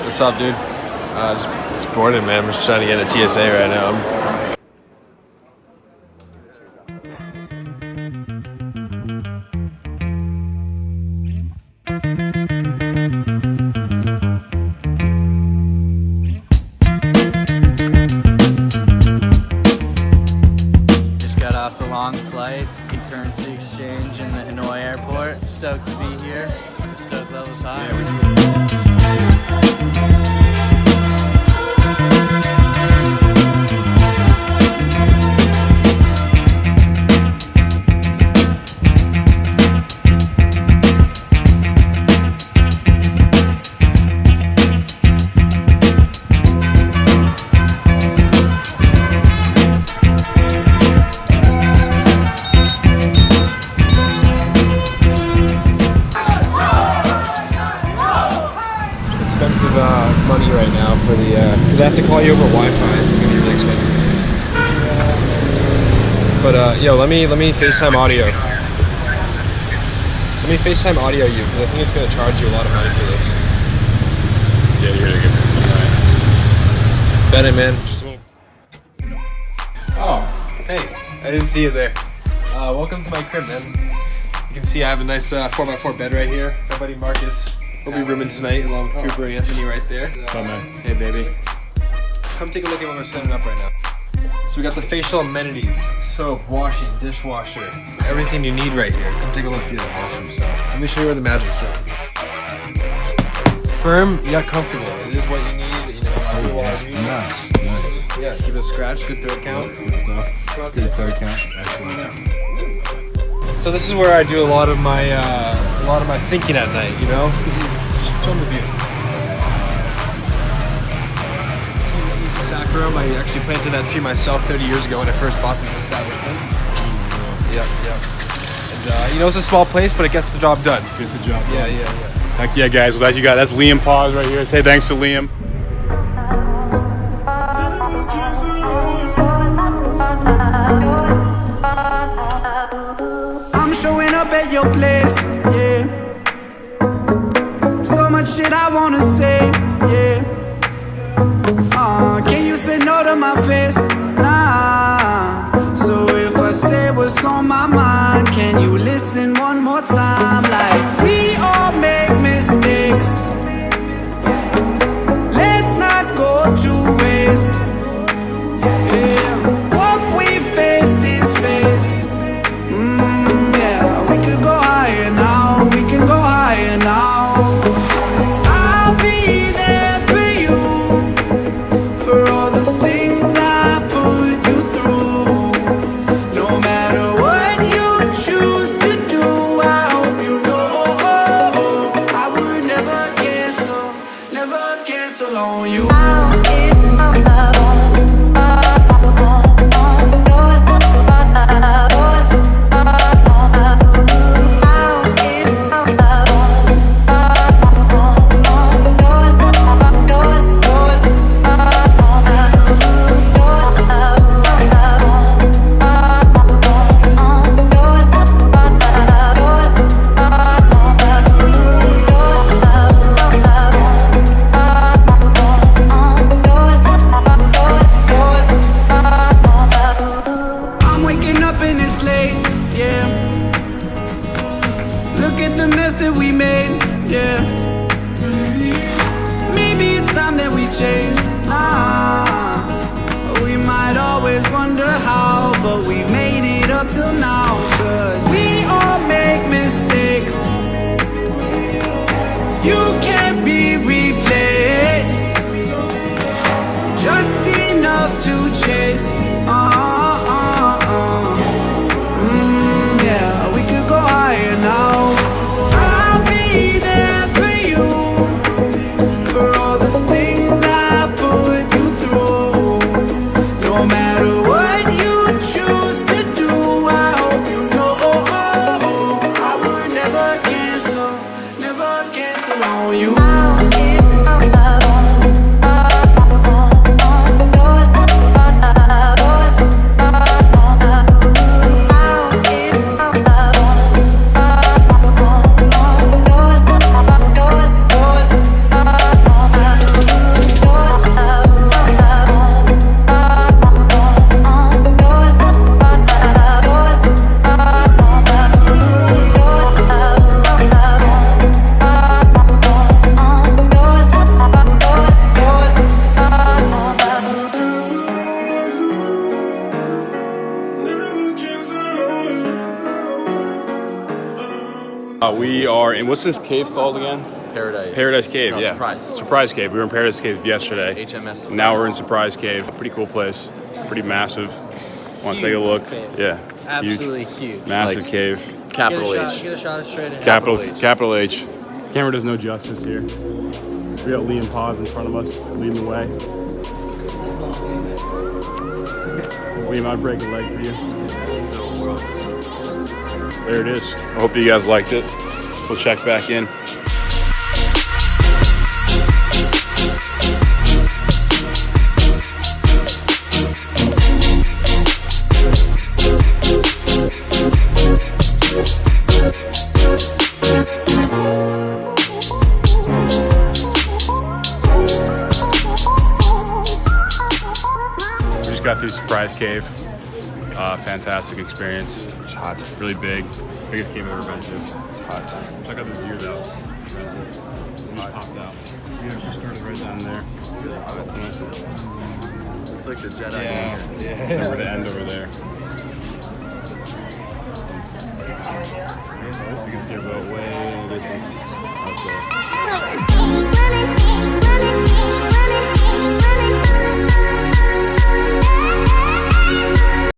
What's up, dude? Just boarding, man. I'm just trying to get a TSA right now. Just got off the long flight, currency exchange in the Hanoi airport. Stoked to be here. The stoke level's high. Expensive money right now for the because I have to call you over Wi-Fi. It's gonna be really expensive. But yo, let me FaceTime audio. Let me FaceTime audio you because I think it's gonna charge you a lot of money for this. Yeah, you're gonna get it. Bet it, man. Oh, hey, I didn't see you there. Welcome to my crib, man. You can see I have a nice 4x4 bed right here. My buddy Marcus. We'll be rooming tonight along with Cooper and Anthony right there. What's up, man? Hey, baby. Come take a look at what we're setting up right now. So we got the facial amenities, soap, washing, dishwasher, everything you need right here. Come take a look at that awesome stuff. Let me show you where the magic's at. Firm yet comfortable. It is what you need. You know, Nice. yeah, keep it a scratch, good throat count. Good stuff. Good third count. Excellent. So this is where I do a lot of my thinking at night. You know. Show them the view. Saccharum, I actually planted that tree myself 30 years ago when I first bought this establishment. Yep. And you know, it's a small place, but it gets the job done. Gets the job done. Yeah. Heck yeah, guys. Well, that's Liam Paws right here. Say thanks to Liam. I'm showing up at your place, yeah. So much shit I wanna say, yeah. Can you say no to my face? Nah. So if I say what's on my mind, can you listen one more time? Like, we all make mistakes. Let's not go to waste. Yeah. What we faced is faced. Yeah, we could go higher now. We can go higher now. I'll be there for you, for all the things I put you through. No matter what you choose to do, I hope you know I would never cancel on you. Change, nah. We might always wonder how, but we made it up till now. 'Cause we all make mistakes. You can't be replaced. Just enough to chase. Yeah, we could go higher now. I'll be there for you, for all the things I put you through. No matter what you choose to do, I hope We are in, what's this cave called again? Paradise. Paradise Cave, No, yeah. Surprise. Surprise Cave. We were in Paradise Cave yesterday. HMS Surprise. Now we're in Surprise Cave. Pretty cool place. Pretty massive. Want to take a look? Yeah. Absolutely huge. Massive Like, cave. Capital H. Get a shot of straight ahead. Capital H. Camera does no justice here. We got Liam Paz in front of us, leading the way. Liam, I'd break a leg for you. There it is. I hope you guys liked it. We'll check back in. We just got through Surprise Cave. Fantastic experience. It's hot. Really big. Biggest cave I've ever been to. It's hot. Check out this view though. It's not popped out. We actually started right down there. Looks like the Jedi. Yeah. Over the end over there. You can see a boat way in the distance.